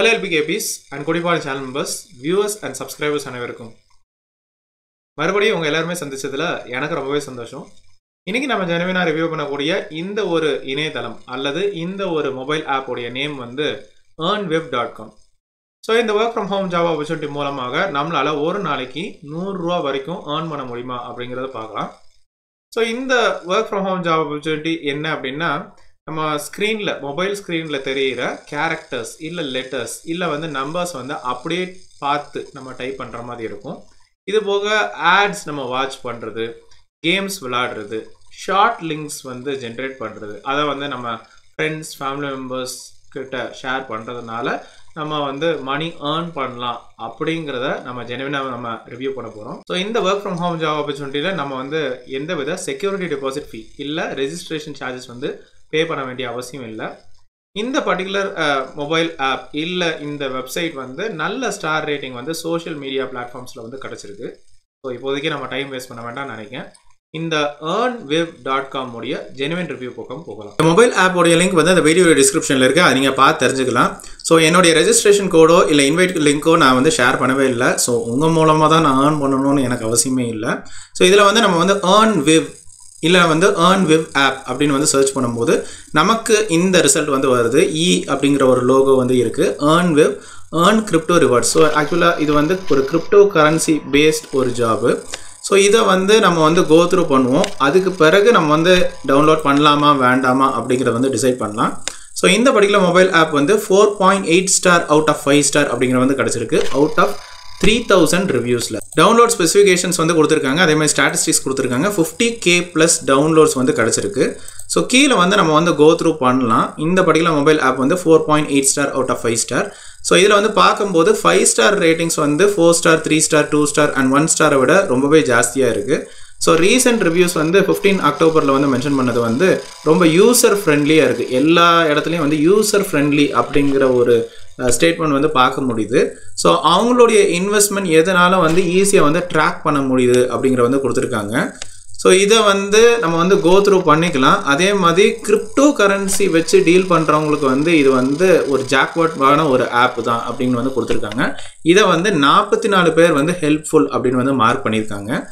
Hello LPKPs and Kodipani channel members, viewers and subscribers அனைவருக்கும் மறுபடியும் உங்க எல்லாருமே சந்திச்சதுல எனக்கு ரொம்பவே சந்தோஷம். இன்னைக்கு நம்ம ஜெனுவினா ரிவ்யூ பண்ணக்கூடிய இந்த ஒரு இணையதளம் அல்லது இந்த ஒரு மொபைல் ஆப் உடைய நேம் வந்து earnweb.com. ஸோ இந்த work from home job opportunity மூலமாக நம்மளால ஒரு நாளைக்கு 100 ரூபா வரைக்கும் ஏர்ன் பண்ண முடியுமா அப்படிங்கிறத பார்க்கலாம். ஸோ இந்த work from home job opportunity என்ன அப்படின்னா, நம்ம ஸ்க்ரீனில் மொபைல் ஸ்க்ரீனில் தெரிகிற கேரக்டர்ஸ் இல்லை லெட்டர்ஸ் இல்லை வந்து நம்பர்ஸ் வந்து அப்படியே பார்த்து நம்ம டைப் பண்ணுற மாதிரி இருக்கும். இது போக ஆட்ஸ் நம்ம வாட்ச் பண்ணுறது, கேம்ஸ் விளையாடுறது, ஷார்ட் லிங்க்ஸ் வந்து ஜென்ரேட் பண்ணுறது, அதை வந்து நம்ம ஃப்ரெண்ட்ஸ் ஃபேமிலி மெம்பர்ஸ் கிட்ட ஷேர் பண்ணுறதுனால நம்ம வந்து மணி ஏர்ன் பண்ணலாம் அப்படிங்கிறத நம்ம ஜெனுவினாக நம்ம ரிவ்யூ பண்ண போகிறோம். ஸோ இந்த ஒர்க் ஃப்ரம் ஹோம் ஜாப் ஆப்பர்ச்சுனிட்டியில் நம்ம வந்து எந்த வித செக்யூரிட்டி டெபாசிட் ஃபீ இல்லை ரெஜிஸ்ட்ரேஷன் சார்ஜஸ் வந்து பே பண்ண வேண்டிய அவசியம் இல்லை. இந்த பர்டிகுலர் மொபைல் ஆப் இல்லை இந்த வெப்சைட் வந்து நல்ல ஸ்டார் ரேட்டிங் வந்து சோஷியல் மீடியா பிளாட்ஃபார்ம்ஸில் வந்து கிடச்சிருக்கு. ஸோ இப்போதைக்கு நம்ம டைம் வேஸ்ட் பண்ண வேண்டாம்னு நினைக்கிறேன். இந்த earnweb.com உடைய ஜெனுவின் ரிவ்யூ பக்கம் போகலாம். இந்த மொபைல் ஆப் உடைய லிங்க் வந்து அந்த வீடியோ டிஸ்கிரிப்ஷனில் இருக்குது, அதை நீங்கள் பார்த்து தெரிஞ்சுக்கலாம். ஸோ என்னுடைய ரெஜிஸ்ட்ரேஷன் கோடோ இல்லை இன்வைட் லிங்க்கோ நான் வந்து ஷேர் பண்ணவே இல்லை. ஸோ உங்கள் மூலமாக தான் நான் ஏர்ன் பண்ணணும்னு எனக்கு அவசியமே இல்லை. ஸோ இதில் வந்து நம்ம வந்து earnweb இல்லை வந்து earnweb ஆப் அப்படின்னு வந்து சர்ச் பண்ணும்போது நமக்கு இந்த ரிசல்ட் வந்து வருது. அப்படிங்கிற ஒரு லோகோ வந்து இருக்குது, earnweb earn crypto rewards. So ஆக்சுவலாக இது வந்து ஒரு கிரிப்டோ கரன்சி பேஸ்ட் ஒரு ஜாபு. ஸோ இதை வந்து நம்ம வந்து கோ த்ரூ பண்ணுவோம். அதுக்கு பிறகு நம்ம வந்து டவுன்லோட் பண்ணலாமா வேண்டாமா அப்படிங்கிறத வந்து டிசைட் பண்ணலாம். ஸோ இந்த பர்டிகுலர் மொபைல் ஆப் வந்து 4.8 ஸ்டார் அவுட் ஆஃப் 5 ஸ்டார் அப்படிங்கிற வந்து கிடச்சிருக்கு அவுட் ஆஃப் 3000 ரிவ்யூஸில். டவுன்லோட் ஸ்பெசிஃபிகேஷன்ஸ் வந்து கொடுத்துருக்காங்க, அதேமாதிரி ஸ்டாட்டிஸ்டிக்ஸ் கொடுத்துருக்காங்க. 50K+ டவுன்லோட்ஸ் வந்து கிடச்சிருக்கு. ஸோ கீழே வந்து நம்ம வந்து கோ த்ரூ பண்ணலாம். இந்த பர்டிகுலர் மொபைல் ஆப் வந்து 4.8 star out of 5 star. So இதில் வந்து பார்க்கும்போது 5 ஸ்டார் ரேட்டிங்ஸ் வந்து 4 ஸ்டார் 3 ஸ்டார் 2 ஸ்டார் அண்ட் 1 ஸ்டாரை விட ரொம்பவே ஜாஸ்தியாக இருக்குது. ஸோ ரீசெண்ட் ரிவ்யூஸ் வந்து 15 அக்டோபரில் வந்து மென்ஷன் பண்ணது வந்து ரொம்ப யூசர் ஃப்ரெண்ட்லியாக இருக்குது. எல்லா இடத்துலையும் வந்து யூசர் ஃப்ரெண்ட்லி அப்படிங்கிற ஒரு ஸ்டேட்மெண்ட் வந்து பார்க்க முடியுது. ஸோ அவங்களுடைய இன்வெஸ்ட்மெண்ட் எதனால வந்து ஈஸியாக வந்து ட்ராக் பண்ண முடியுது அப்படிங்கிற வந்து கொடுத்துருக்காங்க. ஸோ இதை வந்து நம்ம வந்து கோ த்ரூ பண்ணிக்கலாம். அதே மாதிரி கிரிப்டோ கரன்சி வச்சு டீல் பண்ணுறவங்களுக்கு வந்து இது வந்து ஒரு ஜாக்பாட்டான ஒரு ஆப் தான் அப்படின்னு வந்து கொடுத்துருக்காங்க. இதை வந்து 44 பேர் வந்து ஹெல்ப்ஃபுல் அப்படின்னு வந்து மார்க் பண்ணியிருக்காங்க.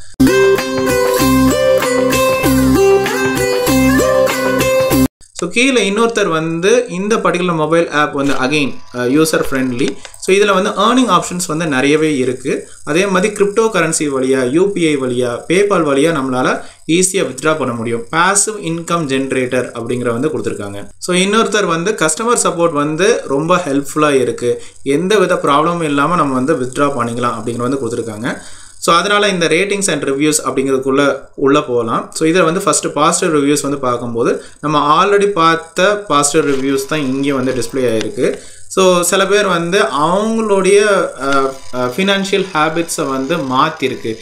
ஸோ கீழே இன்னொருத்தர் வந்து இந்த பர்டிகுலர் மொபைல் ஆப் வந்து அகெயின் யூசர் ஃப்ரெண்ட்லி. ஸோ இதில் வந்து ஏர்னிங் ஆப்ஷன்ஸ் வந்து நிறையவே இருக்குது. அதே மாதிரி கிரிப்டோ கரன்சி வழியாக, யூபிஐ வழியாக, பேபால் வழியாக நம்மளால் ஈஸியாக வித்ட்ரா பண்ண முடியும். பாசிவ் இன்கம் ஜென்ரேட்டர் அப்படிங்கிற வந்து கொடுத்துருக்காங்க. ஸோ இன்னொருத்தர் வந்து கஸ்டமர் சப்போர்ட் வந்து ரொம்ப ஹெல்ப்ஃபுல்லாக இருக்குது, எந்த வித ப்ராப்ளமும் இல்லாமல் நம்ம வந்து வித்ட்ரா பண்ணிக்கலாம் அப்படிங்கிற வந்து கொடுத்துருக்காங்க. ஸோ அதனால் இந்த ரேட்டிங்ஸ் அண்ட் ரிவ்யூஸ் அப்படிங்கிறதுக்குள்ளே உள்ளே போகலாம். ஸோ இதில் வந்து ஃபஸ்ட்டு பாசிட்டிவ் ரிவ்யூஸ் வந்து பார்க்கும்போது நம்ம ஆல்ரெடி பார்த்த பாசிட்டிவ் ரிவ்யூஸ் தான் இங்கே வந்து டிஸ்பிளே ஆகிருக்கு. ஸோ சில பேர் வந்து அவங்களுடைய ஃபினான்ஷியல் ஹேபிட்ஸை வந்து மாற்றிருக்கு.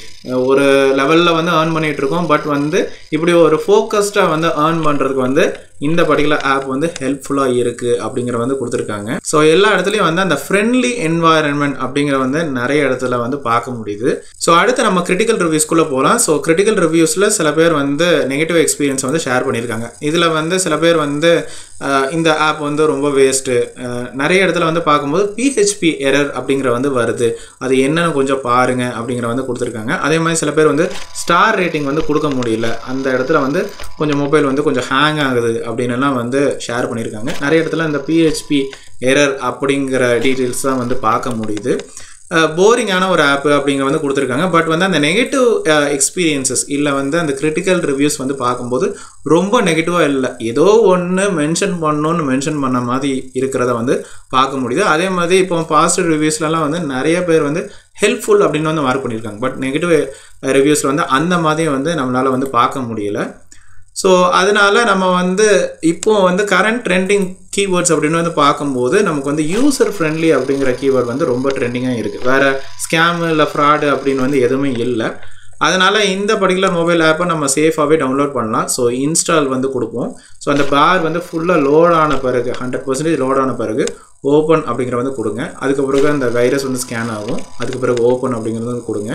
ஒரு லெவலில் வந்து ஏர்ன் பண்ணிகிட்ருக்கோம், பட் வந்து இப்படி ஒரு ஃபோக்கஸ்டாக வந்து ஏர்ன் பண்ணுறதுக்கு வந்து இந்த பர்டிகுலர் ஆப் வந்து ஹெல்ப்ஃபுல்லாக இருக்குது அப்படிங்கிற வந்து கொடுத்துருக்காங்க. ஸோ எல்லா இடத்துலையும் வந்து அந்த ஃப்ரெண்ட்லி என்வாயன்மெண்ட் அப்படிங்கிற வந்து நிறைய இடத்துல வந்து பார்க்க முடியுது. ஸோ அடுத்து நம்ம கிரிட்டிக்கல் ரிவ்யூஸ்குள்ளே போகலாம். ஸோ கிரிட்டிக்கல் ரிவ்யூஸில் சில பேர் வந்து நெகட்டிவ் எக்ஸ்பீரியன்ஸ் வந்து ஷேர் பண்ணியிருக்காங்க. இதில் வந்து சில பேர் வந்து இந்த ஆப் வந்து ரொம்ப வேஸ்ட்டு, நிறைய இடத்துல வந்து பார்க்கும்போது PHP எரர் அப்படிங்கிற வந்து வருது, அது என்னன்னு கொஞ்சம் பாருங்கள் அப்படிங்கிற வந்து கொடுத்துருக்காங்க. அதே மாதிரி சில பேர் வந்து ஸ்டார் ரேட்டிங் வந்து கொடுக்க முடியல, அந்த இடத்துல வந்து கொஞ்சம் மொபைல் வந்து கொஞ்சம் ஹேங் ஆகுது அப்படின்னுலாம் வந்து ஷேர் பண்ணியிருக்காங்க. நிறைய இடத்துல இந்த PHP எரர் அப்படிங்கிற டீட்டெயில்ஸ் தான் வந்து பார்க்க முடியுது. போரிங்கான ஒரு ஆப் அப்படிங்கிற வந்து கொடுத்துருக்காங்க. பட் வந்து அந்த நெகட்டிவ் எக்ஸ்பீரியன்சஸ் இல்லை வந்து அந்த கிரிட்டிக்கல் ரிவ்யூஸ் வந்து பார்க்கும்போது ரொம்ப நெகட்டிவாக இல்லை, ஏதோ ஒன்று மென்ஷன் பண்ண மாதிரி இருக்கிறத வந்து பார்க்க முடியுது. அதே மாதிரி இப்போ பாசிட்டிவ் ரிவ்யூஸ்லாம் வந்து நிறைய பேர் வந்து ஹெல்ப்ஃபுல் அப்படின்னு வந்து மார்க் பண்ணியிருக்காங்க. பட் நெகட்டிவ் ரிவ்யூஸில் வந்து அந்த மாதிரி வந்து நம்மளால் வந்து பார்க்க முடியல. ஸோ அதனால் நம்ம வந்து இப்போ வந்து கரண்ட் ட்ரெண்டிங் கீவேர்ட்ஸ் அப்படின்னு வந்து பார்க்கும்போது நமக்கு வந்து யூசர் ஃப்ரெண்ட்லி அப்படிங்கிற கீவேர்ட் வந்து ரொம்ப ட்ரெண்டிங்காக இருக்குது. வேறு ஸ்கேமு இல்லை ஃப்ராடு அப்படின்னு வந்து எதுவுமே இல்லை. அதனால் இந்த பர்டிகுலர் மொபைல் ஆப்பை நம்ம சேஃபாகவே டவுன்லோட் பண்ணலாம். ஸோ இன்ஸ்டால் வந்து கொடுப்போம். ஸோ அந்த பார் வந்து ஃபுல்லாக லோடான பிறகு 100% லோடான பிறகு ஓப்பன் அப்படிங்கிற வந்து கொடுங்க. அதுக்கு பிறகு அந்த வைரஸ் வந்து ஸ்கேன் ஆகும். அதுக்கு பிறகு ஓப்பன் அப்படிங்கிறது வந்து கொடுங்க.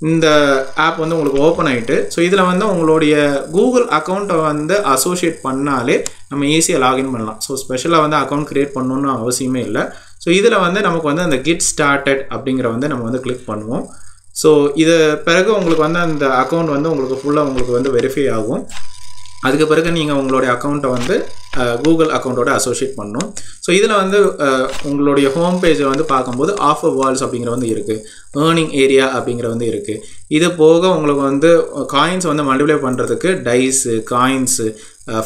இந்த ஆப் வந்து உங்களுக்கு ஓப்பன் ஆகிட்டு, ஸோ இதில் வந்து உங்களுடைய கூகுள் அக்கௌண்ட்டை வந்து அசோசியேட் பண்ணாலே நம்ம ஈஸியாக லாகின் பண்ணலாம். ஸோ ஸ்பெஷலாக வந்து அக்கௌண்ட் க்ரியேட் பண்ணணுன்னு அவசியமே இல்லை. ஸோ இதில் வந்து நமக்கு வந்து அந்த கெட் ஸ்டார்டட் அப்படிங்கிற வந்து நம்ம வந்து கிளிக் பண்ணுவோம். ஸோ இது பிறகு உங்களுக்கு வந்து அந்த அக்கௌண்ட் வந்து உங்களுக்கு ஃபுல்லாக உங்களுக்கு வந்து வெரிஃபை ஆகும். அதுக்கு பிறகு நீங்கள் உங்களுடைய அக்கௌண்ட்டை வந்து கூகுள் அக்கௌண்ட்டோட அசோசியேட் பண்ணணும். ஸோ இதில் வந்து உங்களுடைய ஹோம் பேஜை வந்து பார்க்கும்போது ஆஃபர் வால்ஸ் அப்படிங்கிற வந்து இருக்குது, ஏர்னிங் ஏரியா அப்படிங்கிற வந்து இருக்குது. இது போக உங்களுக்கு வந்து காயின்ஸ் வந்து மல்டிப்ளை பண்ணுறதுக்கு டைஸு, காயின்ஸு,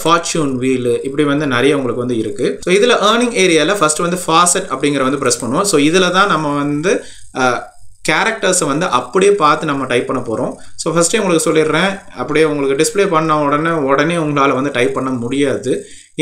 ஃபார்ச்சூன் வீலு இப்படி வந்து நிறைய உங்களுக்கு வந்து இருக்குது. ஸோ இதில் ஏர்னிங் ஏரியாவில் ஃபஸ்ட்டு வந்து ஃபாசெட் அப்படிங்கிற வந்து ப்ரெஸ் பண்ணுவோம். ஸோ இதில் தான் நம்ம வந்து கேரக்டர்ஸை வந்து அப்படியே பார்த்து நம்ம டைப் பண்ண போகிறோம். ஸோ ஃபஸ்ட்டே உங்களுக்கு சொல்லிடுறேன், அப்படியே உங்களுக்கு டிஸ்பிளே பண்ண உடனே உங்களால் வந்து டைப் பண்ண முடியாது.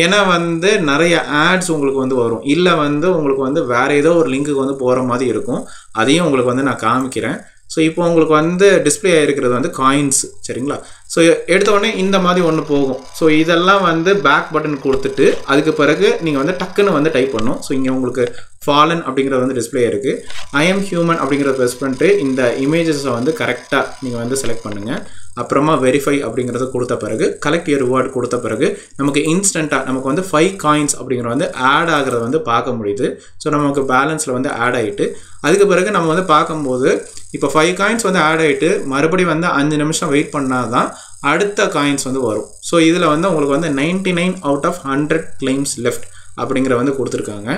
ஏன்னா வந்து நிறைய ஆட்ஸ் உங்களுக்கு வந்து வரும், இல்லை வந்து உங்களுக்கு வந்து வேறு ஏதோ ஒரு லிங்க்குக்கு வந்து போகிற மாதிரி இருக்கும். அதையும் உங்களுக்கு வந்து நான் காமிக்கிறேன். ஸோ இப்போ உங்களுக்கு வந்து டிஸ்பிளே ஆகிருக்கிறது வந்து காயின்ஸ், சரிங்களா? ஸோ எடுத்த உடனே இந்த மாதிரி ஒன்று போகும். ஸோ இதெல்லாம் வந்து பேக் பட்டன் கொடுத்துட்டு அதுக்கு பிறகு நீங்கள் வந்து டக்குன்னு வந்து டைப் பண்ணணும். ஸோ இங்கே உங்களுக்கு ஃபாலன் அப்படிங்கிறது வந்து டிஸ்பிளே இருக்குது. ஐ எம் ஹியூமன் அப்படிங்கிறத ப்ரெஸ் பண்ணிட்டு இந்த இமேஜஸை வந்து கரெக்டாக நீங்கள் வந்து செலக்ட் பண்ணுங்கள். அப்புறமா வெரிஃபை அப்படிங்கிறத கொடுத்த பிறகு கலெக்ட் யூர் ரிவார்டு கொடுத்த பிறகு நமக்கு இன்ஸ்டண்ட்டாக நமக்கு வந்து 5 காயின்ஸ் அப்படிங்கிற வந்து ஆட் ஆகிறத வந்து பார்க்க முடியுது. ஸோ நமக்கு பேலன்ஸில் வந்து ஆட் ஆகிட்டு அதுக்கு பிறகு நம்ம வந்து பார்க்கும்போது இப்போ 5 காயின்ஸ் வந்து ஆட் ஆகிட்டு மறுபடியும் வந்து 5 நிமிஷம் வெயிட் பண்ணால் தான் அடுத்த காயின்ஸ் வந்து வரும். ஸோ இதில் வந்து உங்களுக்கு வந்து 99 out of 100 claims left அப்படிங்கிற வந்து கொடுத்துருக்காங்க.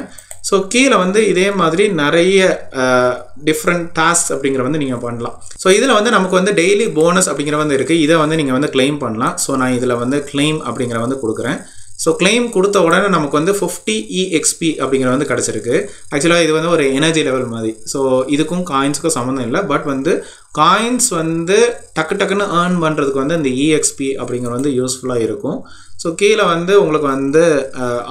ஸோ கீழே வந்து இதே மாதிரி நிறைய டிஃப்ரெண்ட் டாஸ்க் அப்படிங்கிற வந்து நீங்கள் பண்ணலாம். ஸோ இதில் வந்து நமக்கு வந்து டெய்லி போனஸ் அப்படிங்கிற வந்து இருக்குது, இதை வந்து நீங்கள் வந்து கிளைம் பண்ணலாம். ஸோ நான் இதில் வந்து கிளைம் அப்படிங்கிற வந்து கொடுக்குறேன். ஸோ கிளைம் கொடுத்த உடனே நமக்கு வந்து 50 EXP அப்படிங்கிற வந்து கிடச்சிருக்கு. ஆக்சுவலாக இது வந்து ஒரு எனர்ஜி லெவல் மாதிரி. ஸோ இதுக்கும் காயின்ஸுக்கும் சம்மந்தம் இல்லை, பட் வந்து காயின்ஸ் வந்து டக்குன்னு ஏர்ன் பண்ணுறதுக்கு வந்து இந்த EXP அப்படிங்கிற வந்து யூஸ்ஃபுல்லாக இருக்கும். ஸோ கீழே வந்து உங்களுக்கு வந்து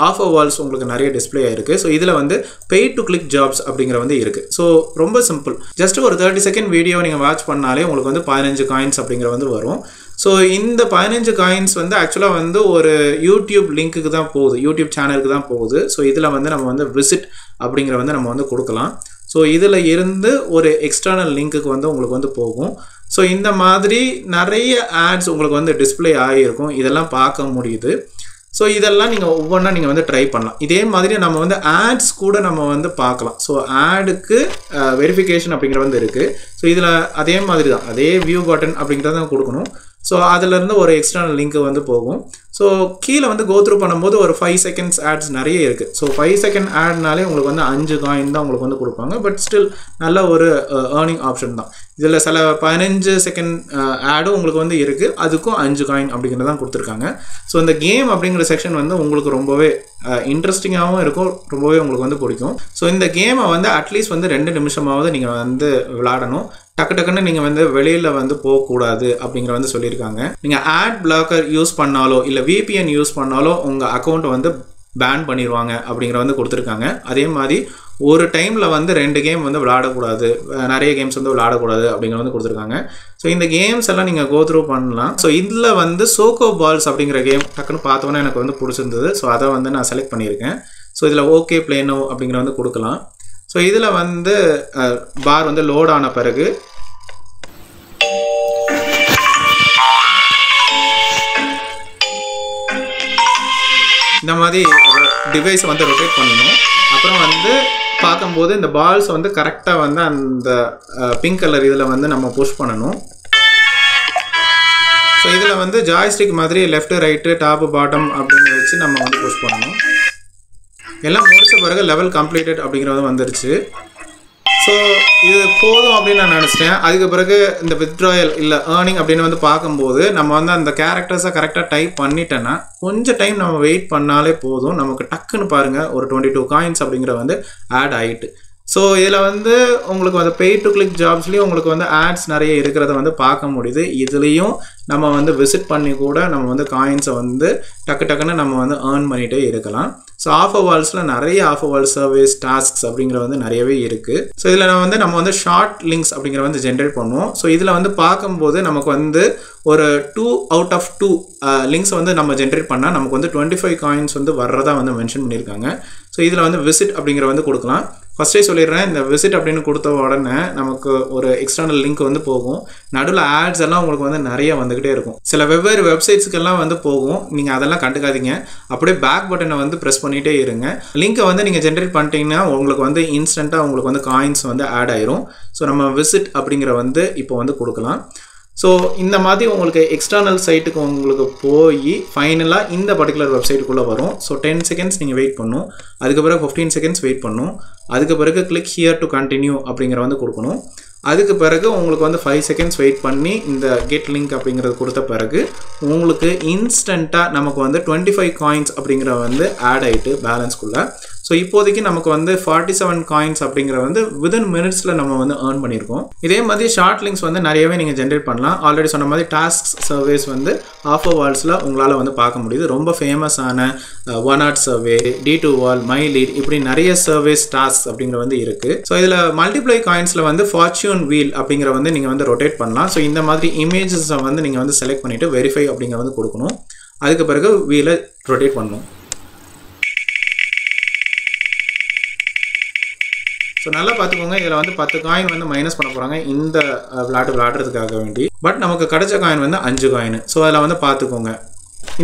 ஆஃபர் வால்ஸ் உங்களுக்கு நிறைய டிஸ்பிளே ஆகிருக்கு. ஸோ இதில் வந்து பே டு கிளிக் ஜாப்ஸ் அப்படிங்கிற வந்து இருக்குது. ஸோ ரொம்ப சிம்பிள், ஜஸ்ட் ஒரு 30 செகண்ட் வீடியோ நீங்கள் வாட்ச் பண்ணாலே உங்களுக்கு வந்து 15 காயின்ஸ் அப்படிங்கிற வந்து வரும். ஸோ இந்த 15 காயின்ஸ் வந்து ஆக்சுவலாக வந்து ஒரு யூடியூப் லிங்க்குக்கு தான் போகுது, யூடியூப் சேனலுக்கு தான் போகுது. ஸோ இதில் வந்து நம்ம வந்து விசிட் அப்படிங்கிற வந்து நம்ம வந்து கொடுக்கலாம். ஸோ இதில் இருந்து ஒரு எக்ஸ்டர்னல் லிங்க்குக்கு வந்து உங்களுக்கு வந்து போகும். ஸோ இந்த மாதிரி நிறைய ஆட்ஸ் உங்களுக்கு வந்து டிஸ்பிளே ஆகியிருக்கும், இதெல்லாம் பார்க்க முடியுது. ஸோ இதெல்லாம் நீங்கள் ஒவ்வொன்றா நீங்கள் வந்து ட்ரை பண்ணலாம். இதே மாதிரி நம்ம வந்து ஆட்ஸ் கூட நம்ம வந்து பார்க்கலாம். ஸோ ஆடுக்கு வெரிஃபிகேஷன் அப்படிங்கிற வந்து இருக்குது. ஸோ இதில் அதே மாதிரி தான், அதே வியூ பட்டன் அப்படிங்கிறத கொடுக்கணும். ஸோ அதிலேருந்து ஒரு எக்ஸ்டர்னல் லிங்க்கு வந்து போகும். ஸோ கீழே வந்து கோத்ரூ பண்ணும்போது ஒரு 5 செகண்ட்ஸ் ஆட்ஸ் நிறைய இருக்குது. ஸோ 5 செகண்ட் ஆட்னாலே உங்களுக்கு வந்து 5 காயின் தான் உங்களுக்கு வந்து கொடுப்பாங்க. பட் ஸ்டில் நல்ல ஒரு ஏர்னிங் ஆப்ஷன் தான். இதில் சில 15 செகண்ட் ஆடும் உங்களுக்கு வந்து இருக்குது, அதுக்கும் 5 காயின் அப்படிங்கிறதான் கொடுத்துருக்காங்க. ஸோ இந்த கேம் அப்படிங்கிற செக்ஷன் வந்து உங்களுக்கு ரொம்பவே இன்ட்ரெஸ்டிங்காகவும் இருக்கும், ரொம்பவே உங்களுக்கு வந்து பிடிக்கும். ஸோ இந்த கேமை வந்து அட்லீஸ்ட் வந்து 2 நிமிஷமாவது நீங்கள் வந்து விளையாடணும். டக்குன்னு நீங்கள் வந்து வெளியில் வந்து போகக்கூடாது அப்படிங்கிற வந்து சொல்லியிருக்காங்க. நீங்கள் ஆட் பிளாக்கர் யூஸ் பண்ணாலோ இல்லை VPN யூஸ் பண்ணாலோ உங்கள் அக்கௌண்ட்டை வந்து பேன் பண்ணிடுவாங்க அப்படிங்கிற வந்து கொடுத்துருக்காங்க. அதே மாதிரி ஒரு டைமில் வந்து 2 கேம் வந்து விளையாடக்கூடாது, நிறைய கேம்ஸ் வந்து விளையாடக்கூடாது அப்படிங்கிற வந்து கொடுத்துருக்காங்க. ஸோ இந்த கேம்ஸ் எல்லாம் நீங்கள் கோத்ரூ பண்ணலாம். ஸோ இதில் வந்து சோக்கோ பால்ஸ் அப்படிங்கிற கேம் டக்குன்னு பார்த்தோன்னா எனக்கு வந்து பிடிச்சிருந்தது. ஸோ அதை வந்து நான் செலக்ட் பண்ணியிருக்கேன். ஸோ இதில் ஓகே பிளேனோ அப்படிங்கிற வந்து கொடுக்கலாம். ஸோ இதில் வந்து பார் வந்து லோட் ஆன பிறகு இந்த மாதிரி டிவைஸை வந்து ரொட்டேட் பண்ணணும். அப்புறம் வந்து பார்க்கும்போது இந்த பால்ஸ் வந்து கரெக்டாக வந்து அந்த பிங்க் கலர் இதில் வந்து நம்ம புஷ் பண்ணணும். ஸோ இதில் வந்து ஜாய்ஸ்டிக் மாதிரி லெஃப்ட் ரைட்டு டாப்பு பாட்டம் அப்படின்னு வச்சு நம்ம வந்து புஷ் பண்ணணும். எல்லாம் முடிச்ச பிறகு லெவல் கம்ப்ளீட்டட் அப்படிங்கிறது வந்துருச்சு. ஸோ இது போதும் அப்படின்னு நான் நினச்சிட்டேன். அதுக்கு பிறகு இந்த வித்ட்ராயல் இல்லை ஏர்னிங் அப்படின்னு வந்து பார்க்கும்போது நம்ம வந்து அந்த கேரக்டர்ஸை கரெக்டாக டைப் பண்ணிட்டேன்னா கொஞ்சம் டைம் நம்ம வெயிட் பண்ணாலே போதும், நமக்கு டக்குன்னு பாருங்கள் ஒரு 22 காயின்ஸ் அப்படிங்கிற வந்து ஆட் ஆகிட்டு. ஸோ இதில் வந்து உங்களுக்கு வந்து பே டு கிளிக் ஜாப்ஸ்லேயும் உங்களுக்கு வந்து ஆட்ஸ் நிறைய இருக்கிறத வந்து பார்க்க முடியுது. இதுலேயும் நம்ம வந்து விசிட் பண்ணி கூட நம்ம வந்து காயின்ஸை வந்து டக்குன்னு நம்ம வந்து ஏர்ன் பண்ணிகிட்டே இருக்கலாம். ஸோ ஆஃபர் வால்ஸில் நிறைய ஆஃபர் வால் சர்வீஸ் டாஸ்க்ஸ் அப்படிங்கிற வந்து நிறையவே இருக்குது. ஸோ இதில் நம்ம வந்து ஷார்ட் லிங்க்ஸ் அப்படிங்கிற வந்து ஜென்ரேட் பண்ணுவோம். ஸோ இதில் வந்து பார்க்கும்போது நமக்கு வந்து ஒரு 2 out of 2 லிங்க்ஸ் வந்து நம்ம ஜென்ரேட் பண்ணால் நமக்கு வந்து 25 காயின்ஸ் வந்து வர்றதா வந்து மென்ஷன் பண்ணியிருக்காங்க. ஸோ இதில் வந்து விசிட் அப்படிங்கிற வந்து கொடுக்கலாம். ஃபஸ்ட்டே சொல்லிடுறேன், இந்த விசிட் அப்படின்னு கொடுத்த உடனே நமக்கு ஒரு எக்ஸ்டர்னல் லிங்க் வந்து போகும். நடுவில் ஆட்ஸ் எல்லாம் உங்களுக்கு வந்து நிறைய வந்துக்கிட்டே இருக்கும். சில வெவ்வேறு வெப்சைட்ஸுக்கெல்லாம் வந்து போகும். நீங்கள் அதெல்லாம் கண்டுக்காதீங்க. அப்படியே பேக் பட்டனை வந்து ப்ரெஸ் பண்ணிகிட்டே இருங்க. லிங்க்கை வந்து நீங்கள் ஜென்ரேட் பண்ணிட்டீங்கன்னா உங்களுக்கு வந்து இன்ஸ்டண்ட்டாக உங்களுக்கு வந்து காயின்ஸ் வந்து ஆட் ஆயிரும். ஸோ நம்ம விசிட் அப்படிங்கிற வந்து இப்போ வந்து கொடுக்கலாம். ஸோ இந்த மாதிரி உங்களுக்கு எக்ஸ்டர்னல் சைட்டுக்கு உங்களுக்கு போய் ஃபைனலாக இந்த பர்டிகுலர் வெப்சைட்டுக்குள்ளே வரும். ஸோ 10 செகண்ட்ஸ் நீங்கள் வெயிட் பண்ணணும். அதுக்கு பிறகு 15 செகண்ட்ஸ் வெயிட் பண்ணணும். அதுக்கு பிறகு கிளிக் ஹியர் டு கண்டினியூ அப்படிங்கிற வந்து கொடுக்கணும். அதுக்கு பிறகு உங்களுக்கு வந்து 5 செகண்ட்ஸ் வெயிட் பண்ணி இந்த கெட் லிங்க் அப்படிங்கிறது கொடுத்த பிறகு உங்களுக்கு இன்ஸ்டண்ட்டாக நமக்கு வந்து 25 காயின்ஸ் அப்படிங்கிற வந்து ஆட் ஆகிட்டு பேலன்ஸ்குள்ளே. ஸோ இப்போதைக்கு நமக்கு வந்து 47 காயின்ஸ் அப்படிங்கிற வந்து வித்தின் மினிட்ஸில் நம்ம வந்து ஏர்ன் பண்ணியிருக்கோம். இதே மாதிரி ஷார்ட் லிங்க்ஸ் வந்து நிறையவே நீங்கள் ஜென்ரேட் பண்ணலாம். ஆல்ரெடி சொன்ன மாதிரி டாஸ்க் சர்வேஸ் வந்து ஆஃபர் வால்ஸில் உங்களால் வந்து பார்க்க முடியுது. ரொம்ப ஃபேமஸான one ad survey, D2 wall, my lead, இப்படி நிறைய சர்வேஸ் டாஸ்க் அப்படிங்கிற வந்து இருக்குது. ஸோ இதில் மல்டிப்ளை காயின்ஸில் வந்து ஃபார்ச்சூன் வீல் அப்படிங்கிற வந்து நீங்கள் வந்து ரொட்டேட் பண்ணலாம். ஸோ இந்த மாதிரி இமேஜஸை வந்து நீங்கள் வந்து செலக்ட் பண்ணிவிட்டு வெரிஃபை அப்படிங்கிற வந்து கொடுக்கணும். அதுக்கு பிறகு வீலை ரொட்டேட் பண்ணணும். ஸோ நல்லா பார்த்துக்கோங்க, இதில் வந்து 10 காயின் வந்து மைனஸ் பண்ண போகிறாங்க இந்த விளையாடுறதுக்காக வேண்டி. பட் நமக்கு கிடைச்ச காயின் வந்து 5 காயின். ஸோ அதில் வந்து பார்த்துக்கோங்க.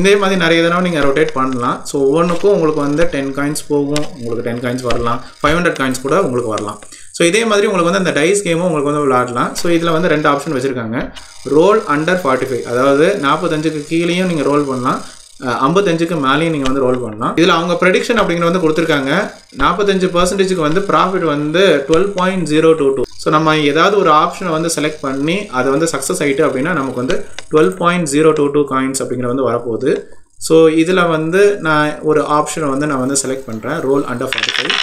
இதே மாதிரி நிறைய தடவை நீங்கள் ரொட்டேட் பண்ணலாம். ஸோ ஒவ்வொன்றுக்கும் உங்களுக்கு வந்து 10 காயின்ஸ் போகும். உங்களுக்கு 10 காயின்ஸ் வரலாம், 500 காயின்ஸ் கூட உங்களுக்கு வரலாம். ஸோ இதே மாதிரி உங்களுக்கு வந்து அந்த டைஸ் கேமும் உங்களுக்கு வந்து விளையாடலாம். ஸோ இதில் வந்து 2 ஆப்ஷன் வச்சுருக்காங்க. ரோல் அண்டர் 45, அதாவது 45க்கு கீழேயும் நீங்கள் ரோல் பண்ணலாம், 55க்கு மேலேயும் நீங்கள் வந்து ரோல் பண்ணலாம். இதில் அவங்க ப்ரெடிக்ஷன் அப்படிங்கிற வந்து கொடுத்துருக்காங்க. 45% வந்து ப்ராஃபிட் வந்து 12.022. ஸோ நம்ம ஏதாவது ஒரு ஆப்ஷனை வந்து செலக்ட் பண்ணி அதை வந்து சக்ஸஸ் ஆகிட்டு அப்படின்னா நமக்கு வந்து 12.022 காயின்ஸ் அப்படிங்கிற வந்து வரப்போகுது. ஸோ இதில் வந்து நான் ஒரு ஆப்ஷனை வந்து நான் வந்து செலக்ட் பண்ணுறேன், ரோல் அண்டர் 45.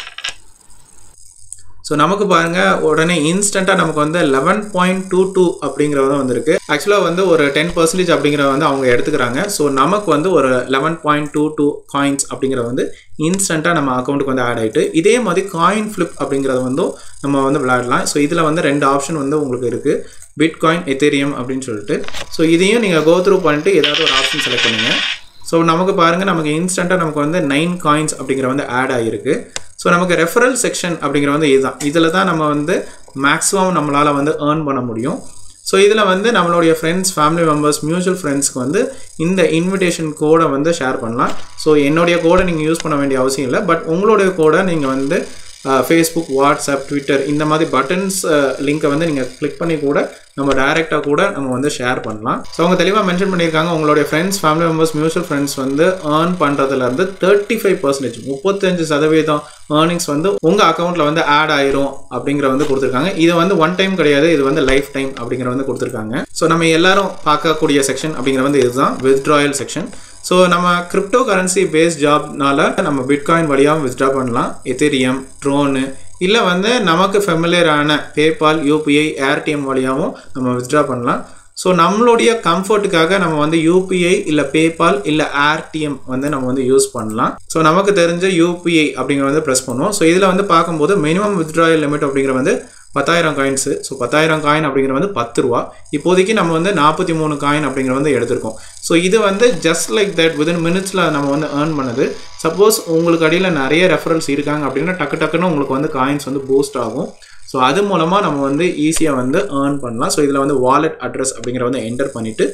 ஸோ நமக்கு பாருங்கள், உடனே இன்ஸ்டண்ட்டாக நமக்கு வந்து 11.22 அப்படிங்கிறத வந்துருக்கு. ஆக்சுவலாக வந்து ஒரு 10% அப்படிங்கிற வந்து அவங்க எடுத்துக்கிறாங்க. ஸோ நமக்கு வந்து ஒரு 11.22 காயின்ஸ் அப்படிங்கிற வந்து இன்ஸ்டண்ட்டாக நம்ம அக்கௌண்ட்டுக்கு வந்து ஆட் ஆகிட்டு, இதே மாதிரி காயின் ஃப்ளிப் அப்படிங்கிறத வந்து நம்ம வந்து விளையாடலாம். ஸோ இதில் வந்து 2 ஆப்ஷன் வந்து உங்களுக்கு இருக்குது, பிட்காயின், எத்தேரியம் அப்படின்னு சொல்லிட்டு. ஸோ இதையும் நீங்கள் கோ த்ரூ பண்ணிட்டு ஏதாவது ஒரு ஆப்ஷன் செலக்ட் பண்ணுங்கள். ஸோ நமக்கு பாருங்கள், நமக்கு இன்ஸ்டண்ட்டாக நமக்கு வந்து 9 காயின்ஸ் அப்படிங்கிற வந்து ஆட் ஆகிருக்கு. ஸோ நமக்கு ரெஃபரல் செக்ஷன் அப்படிங்கிற வந்து இதுதான். இதில் தான் நம்ம வந்து மேக்ஸிமம் நம்மளால் வந்து ஏர்ன் பண்ண முடியும். ஸோ இதில் வந்து நம்மளுடைய ஃப்ரெண்ட்ஸ், ஃபேமிலி மெம்பர்ஸ், மியூச்சுவல் ஃப்ரெண்ட்ஸ்க்கு வந்து இந்த இன்விடேஷன் கோடை வந்து ஷேர் பண்ணலாம். ஸோ என்னுடைய கோடை நீங்கள் யூஸ் பண்ண வேண்டிய அவசியம் இல்லை. பட் உங்களுடைய கோடை நீங்கள் வந்து ஃபேஸ்புக், வாட்ஸ்அப், ட்விட்டர் இந்த மாதிரி பட்டன்ஸ் லிங்கை வந்து நீங்கள் கிளிக் பண்ணி கூட நம்ம டைரெக்டாக கூட நம்ம வந்து ஷேர் பண்ணலாம். ஸோ அவங்க தெளிவாக மென்ஷன் பண்ணியிருக்காங்க, உங்களுடைய friends, family members, mutual friends வந்து ஏர்ன் பண்ணுறதுலேருந்து 35%, 35% ஏர்னிங்ஸ் வந்து உங்கள் அக்கௌண்ட்டில் வந்து ஆட் ஆயிரும் அப்படிங்கிற வந்து கொடுத்துருக்காங்க. இது வந்து ஒன் டைம் கிடையாது, இது வந்து லைஃப் டைம் அப்படிங்கிற வந்து கொடுத்துருக்காங்க. ஸோ நம்ம எல்லாரும் பார்க்கக்கூடிய செக்ஷன் அப்படிங்கிற வந்து இதுதான் வித்ட்ராயல் செக்ஷன். ஸோ நம்ம கிரிப்டோ கரன்சி பேஸ்ட் ஜாப்னால நம்ம பிட்காயின் வழியாகவும் வித்ட்ரா பண்ணலாம், எத்தேரியம், ட்ரோனு, இல்லை வந்து நமக்கு ஃபெமிலியரான பேபால், யூபிஐ, ஏர்டிஎம் வழியாகவும் நம்ம வித்ட்ரா பண்ணலாம். ஸோ நம்மளுடைய கம்ஃபர்ட்டுக்காக நம்ம வந்து யூபிஐ இல்லை பேபால் இல்லை ஏர்டிஎம் வந்து நம்ம வந்து யூஸ் பண்ணலாம். ஸோ நமக்கு தெரிஞ்ச யூபிஐ அப்படிங்கிற வந்து ப்ரெஸ் பண்ணுவோம். ஸோ இதில் வந்து பார்க்கும்போது மினிமம் வித்ட்ராயல் லிமிட் அப்படிங்கிற வந்து 10,000 காயின்ஸு. ஸோ 10,000 காயின் அப்படிங்கிற வந்து 10 ரூபா. இப்போதைக்கு நம்ம வந்து 43 காயின் அப்படிங்கிற வந்து எடுத்திருக்கோம். ஸோ இது வந்து ஜஸ்ட் லைக் தட் வித்தின் மினிட்ஸில் நம்ம வந்து ஏர்ன் பண்ணுது. சப்போஸ் உங்களுக்கு அடியில் நிறைய ரெஃபரல்ஸ் இருக்காங்க அப்படின்னா டக்குன்னு உங்களுக்கு வந்து காயின்ஸ் வந்து பூஸ்ட் ஆகும். ஸோ அது மூலமாக நம்ம வந்து ஈஸியாக வந்து ஏர்ன் பண்ணலாம். ஸோ இதில் வந்து வாலெட் அட்ரஸ் அப்படிங்கிற வந்து என்டர் பண்ணிவிட்டு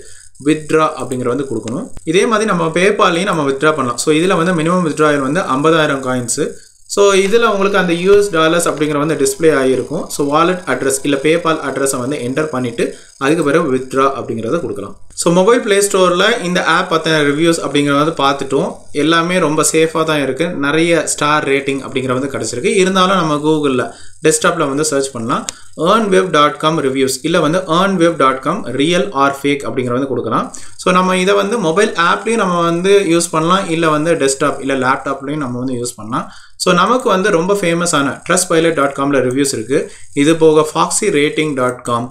வித்ட்ரா அப்படிங்கிற வந்து கொடுக்கணும். இதே மாதிரி நம்ம பேபாலையும் நம்ம வித்ட்ரா பண்ணலாம். ஸோ இதில் வந்து மினிமம் வித்ட்ராயல் வந்து 50,000 காயின்ஸு. ஸோ இதில் உங்களுக்கு அந்த US$ அப்படிங்கிற வந்து டிஸ்பிளே ஆகியிருக்கும். ஸோ வாலெட் அட்ரஸ் இல்லை பேபால் அட்ரஸை வந்து என்டர் பண்ணிவிட்டு அதுக்கு பிறகு வித்ட்ரா அப்படிங்கிறத கொடுக்கலாம். ஸோ மொபைல் ப்ளே ஸ்டோரில் இந்த ஆப் பற்றின ரிவ்யூஸ் அப்படிங்கிறத வந்து பார்த்துட்டோம். எல்லாமே ரொம்ப சேஃபாக தான் இருக்குது. நிறைய ஸ்டார் ரேட்டிங் அப்படிங்கிற வந்து கிடச்சிருக்கு. இருந்தாலும் நம்ம கூகுளில் டெஸ்க்டாப்பில் வந்து சர்ச் பண்ணலாம், earnweb.com ரிவ்யூஸ் இல்லை வந்து earnweb.com ரியல் ஆர் ஃபேக் அப்படிங்கிற வந்து கொடுக்கலாம். ஸோ நம்ம இதை வந்து மொபைல் ஆப்லேயும் நம்ம வந்து யூஸ் பண்ணலாம், இல்லை வந்து டெஸ்க்டாப் இல்லை லேப்டாப்லேயும் நம்ம வந்து யூஸ் பண்ணலாம். ஸோ நமக்கு வந்து ரொம்ப ஃபேமஸான trustpilot.comல ரிவ்யூஸ் இருக்குது. இது போக foxyrating.com,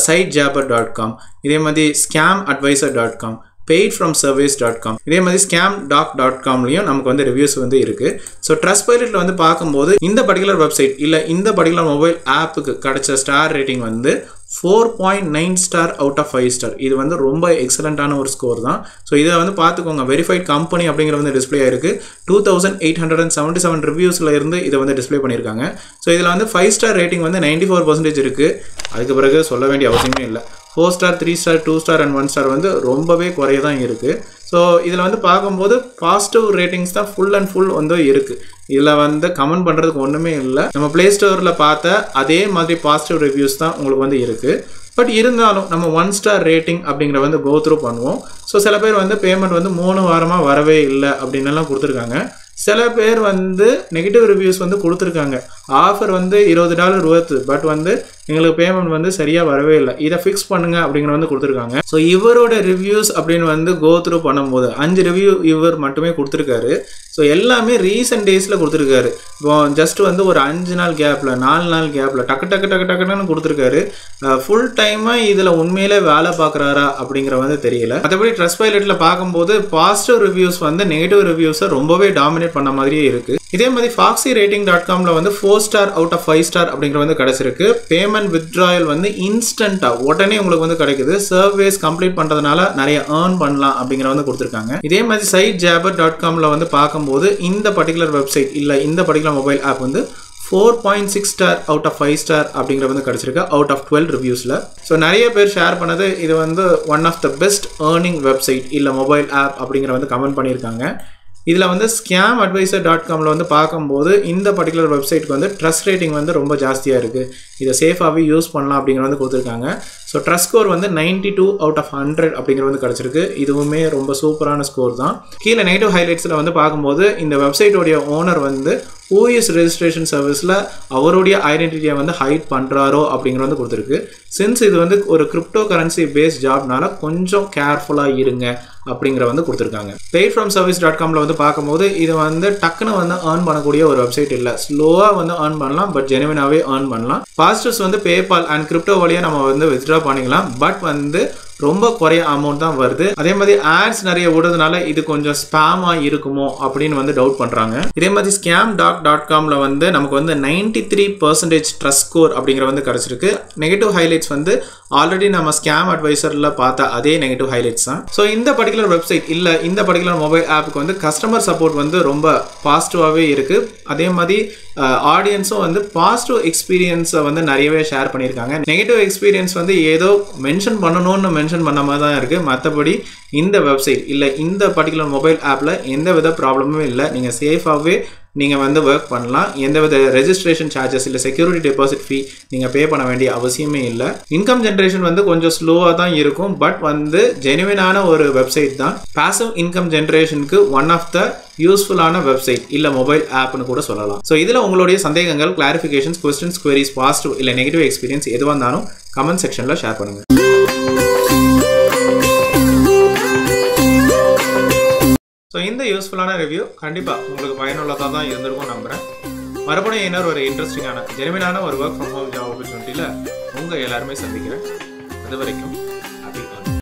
sitejabber.com, இதே மாதிரி scamadvisor.com, paidfromservice.com, இதே மாதிரி scamdoc.comலையும் நமக்கு வந்து ரிவ்யூஸ் வந்து இருக்குது. ஸோ ட்ரஸ்ட்பைலட்டில் வந்து பார்க்கும்போது இந்த பர்டிகுலர் வெப்சைட் இல்லை இந்த பர்டிகுலர் மொபைல் ஆப்புக்கு கிடைச்ச ஸ்டார் ரேட்டிங் வந்து 4.9 ஸ்டார் அவுட் ஆஃப் 5 ஸ்டார். இது வந்து ரொம்ப எக்ஸலண்ட்டான ஒரு ஸ்கோர் தான். ஸோ இதை வந்து பார்த்துக்கோங்க, வெரிஃபைட் கம்பெனி அப்படிங்கிற வந்து டிஸ்பிளே ஆயிருக்கு. 2877 ரிவ்யூஸில் இருந்து இதை வந்து டிஸ்பிளே பண்ணியிருக்காங்க. ஸோ இதில் வந்து 5 ஸ்டார் ரேட்டிங் வந்து 94% இருக்குது. அதுக்கு பிறகு சொல்ல வேண்டிய அவசியமே இல்லை. 4 star 3 star 2 star and 1 star வந்து ரொம்பவே குறைய தான் இருக்குது. ஸோ இதில் வந்து பார்க்கும்போது பாசிட்டிவ் ரேட்டிங்ஸ் தான் ஃபுல் அண்ட் ஃபுல் வந்து இருக்குது. இதில் வந்து கமெண்ட் பண்ணுறதுக்கு ஒன்றுமே இல்லை. நம்ம ப்ளே ஸ்டோரில் பார்த்த அதே மாதிரி பாசிட்டிவ் ரிவ்யூஸ் தான் உங்களுக்கு வந்து இருக்குது. பட் இருந்தாலும் நம்ம 1 ஸ்டார் ரேட்டிங் அப்படிங்கிற வந்து கோ த்ரூ பண்ணுவோம். ஸோ சில பேர் வந்து பேமெண்ட் வந்து 3 வாரமாக வரவே இல்லை அப்படின்னுலாம் கொடுத்துருக்காங்க. சில பேர் வந்து நெகட்டிவ் ரிவ்யூஸ் வந்து கொடுத்துருக்காங்க. ஆஃபர் வந்து $20 worth, பட் வந்து எங்களுக்கு பேமெண்ட் வந்து சரியாக வரவே இல்லை, இதை ஃபிக்ஸ் பண்ணுங்க அப்படிங்கிற வந்து கொடுத்துருக்காங்க. ஸோ இவரோட ரிவ்யூஸ் அப்படின்னு வந்து கோ த்ரூ பண்ணும்போது 5 ரிவ்யூ இவர் மட்டுமே கொடுத்துருக்காரு. ஸோ எல்லாமே ரீசெண்ட் டேஸில் கொடுத்துருக்காரு. இப்போ ஜஸ்ட் வந்து ஒரு 5 நாள் கேப்பில் 4 நாள் கேப்பில் டக்குன்னு கொடுத்துருக்காரு. ஃபுல் டைமாக இதில் உண்மையிலே வேலை பார்க்குறாரா அப்படிங்கிற வந்து தெரியல. மற்றபடி ட்ரஸ்ட்பைலட்டில் பார்க்கும்போது பாசிட்டிவ் ரிவ்யூஸ் வந்து நெகட்டிவ் ரிவ்யூஸை ரொம்பவே டாமினேட் பண்ண மாதிரியே இருக்குது. இதே மாதிரி foxyrating.comல வந்து 4 ஸ்டார் அவுட் ஆஃப் 5 ஸ்டார் அப்படிங்கிற வந்து கிடைச்சிருக்கு. பேமெண்ட் வித்ட்ராயல் வந்து இன்ஸ்டண்ட்டாக உடனே உங்களுக்கு வந்து கிடைக்குது. சர்வேஸ் கம்ப்ளீட் பண்ணுறதுனால நிறைய ஏர்ன் பண்ணலாம் அப்படிங்கிற வந்து கொடுத்துருக்காங்க. இதே மாதிரி sitejabber.comல வந்து பார்க்கும்போது இந்த பர்டிகுலர் வெப்சைட் இல்லை இந்த பர்டிகுலர் மொபைல் ஆப் வந்து 4.6 ஸ்டார் அவுட் ஆஃப் 5 ஸ்டார் அப்படிங்கிற வந்து கிடச்சிருக்கு அவுட் ஆஃப் 12 ரிவ்யூஸில். ஸோ நிறைய பேர் ஷேர் பண்ணது இது வந்து one of the best earning website இல்லை மொபைல் ஆப் அப்படிங்கிற வந்து கமெண்ட் பண்ணியிருக்காங்க. இதில் வந்து scamadvisor.comல வந்து பார்க்கும்போது இந்த பர்டிகுலர் வெப்சைட்டுக்கு வந்து ட்ரஸ்ட் ரேட்டிங் வந்து ரொம்ப ஜாஸ்தியாக இருக்குது, இதை சேஃபாகவே யூஸ் பண்ணலாம் அப்படிங்கிற வந்து கொடுத்துருக்காங்க. ஸோ ட்ரஸ்ட் ஸ்கோர் வந்து 92 அவுட் ஆஃப் 100 அப்படிங்கிற வந்து கிடச்சிருக்கு. இதுவுமே ரொம்ப சூப்பரான ஸ்கோர் தான். கீழே நெகட்டிவ் ஹைலைட்ஸில் வந்து பார்க்கும்போது இந்த வெப்சைட்டோடைய ஓனர் வந்து ஓஎஸ் ரெஜிஸ்ட்ரேஷன் சர்வீஸில் அவருடைய ஐடென்டிட்டியை வந்து ஹைட் பண்ணுறாரோ அப்படிங்கிற வந்து கொடுத்துருக்கு. சின்ஸ் இது வந்து ஒரு கிரிப்டோ கரன்சி பேஸ்ட் ஜாப்னால கொஞ்சம் கேர்ஃபுல்லாக இருங்க அப்படிங்கிற வந்து கொடுத்துருக்காங்க. paidfromservice.comல வந்து பார்க்கும்போது இது வந்து டக்குன்னு வந்து ஏர்ன் பண்ணக்கூடிய ஒரு வெப்சைட் இல்லை, ஸ்லோவாக வந்து ஏர்ன் பண்ணலாம், பட் ஜெனுவினாகவே ஏர்ன் பண்ணலாம். பாசிட்டிவ்ஸ் வந்து பேபால் அண்ட் கிரிப்டோ வழியாக நம்ம வந்து வித்ட்ரா பண்ணிக்கலாம், பட் வந்து ரொம்ப குறைய அமௌண்ட் தான் வருது. அதே மாதிரி ஆட்ஸ் நிறைய விடுறதுனால இது கொஞ்சம் ஸ்பேமாக இருக்குமோ அப்படின்னு வந்து டவுட் பண்ணுறாங்க. இதே மாதிரி scamdoc.comல வந்து நமக்கு வந்து 93% ட்ரஸ்ட் ஸ்கோர் அப்படிங்கிற வந்து கிடச்சிருக்கு. நெகட்டிவ் ஹைலைட்ஸ் வந்து ஆல்ரெடி நம்ம ஸ்கேம் அட்வைசரில் பார்த்த அதே நெகட்டிவ் ஹைலைட்ஸ் தான். ஸோ இந்த பர்டிகுலர் வெப்சைட் இல்லை இந்த பர்டிகுலர் மொபைல் ஆப்புக்கு வந்து கஸ்டமர் சப்போர்ட் வந்து ரொம்ப பாசிட்டிவாகவே இருக்குது. அதே மாதிரி ஆடியன்ஸும் வந்து பாசிட்டிவ் எக்ஸ்பீரியன்ஸை வந்து நிறையவே ஷேர் பண்ணியிருக்காங்க. நெகட்டிவ் எக்ஸ்பீரியன்ஸ் வந்து ஏதோ மென்ஷன் பண்ணணும்னு மென்ஷன் பண்ண மாதிரி தான் இருக்குது. மற்றபடி இந்த வெப்சைட் இல்லை இந்த பர்டிகுலர் மொபைல் ஆப்பில் எந்த வித ப்ராப்ளமும் இல்லை. நீங்கள் சேஃபாகவே நீங்கள் வந்து ஒர்க் பண்ணலாம். எந்த வித ரெஜிஸ்ட்ரேஷன் சார்ஜஸ் இல்லை செக்யூரிட்டி டெபாசிட் ஃபீ நீங்கள் பே பண்ண வேண்டிய அவசியமே இல்லை. இன்கம் ஜென்ரேஷன் வந்து கொஞ்சம் ஸ்லோவாக தான் இருக்கும், பட் வந்து ஜெனுவினான ஒரு வெப்சைட் தான். பாசிவ் இன்கம் ஜென்ரேஷனுக்கு ஒன் ஆஃப் த யூஸ்ஃபுல்லான வெப்சைட் இல்லை மொபைல் ஆப்னு கூட சொல்லலாம். ஸோ இதில் உங்களுடைய சந்தேகங்கள், கிளாரிஃபிகேஷன்ஸ், கொஸ்டின்ஸ், குவரிஸ், பாசிட்டிவ் இல்லை நெகட்டிவ் எக்ஸ்பீரியன்ஸ் எதுவாக இருந்தாலும் கமெண்ட் செக்ஷனில் ஷேர் பண்ணுங்கள். ஸோ இந்த யூஸ்ஃபுல்லான ரிவ்யூ கண்டிப்பாக உங்களுக்கு பயனுள்ளதாக தான் இருந்திருக்கும் நம்புகிறேன். மறுபடியும் இன்னொரு ஒரு இன்ட்ரெஸ்டிங்கான ஜெனுவினான ஒரு ஒர்க் ஃப்ரம் ஹோம் ஜாப் ஆப்பர்ச்சுனிட்டியில் உங்கள் எல்லாருமே சந்திக்கிறேன். அது வரைக்கும்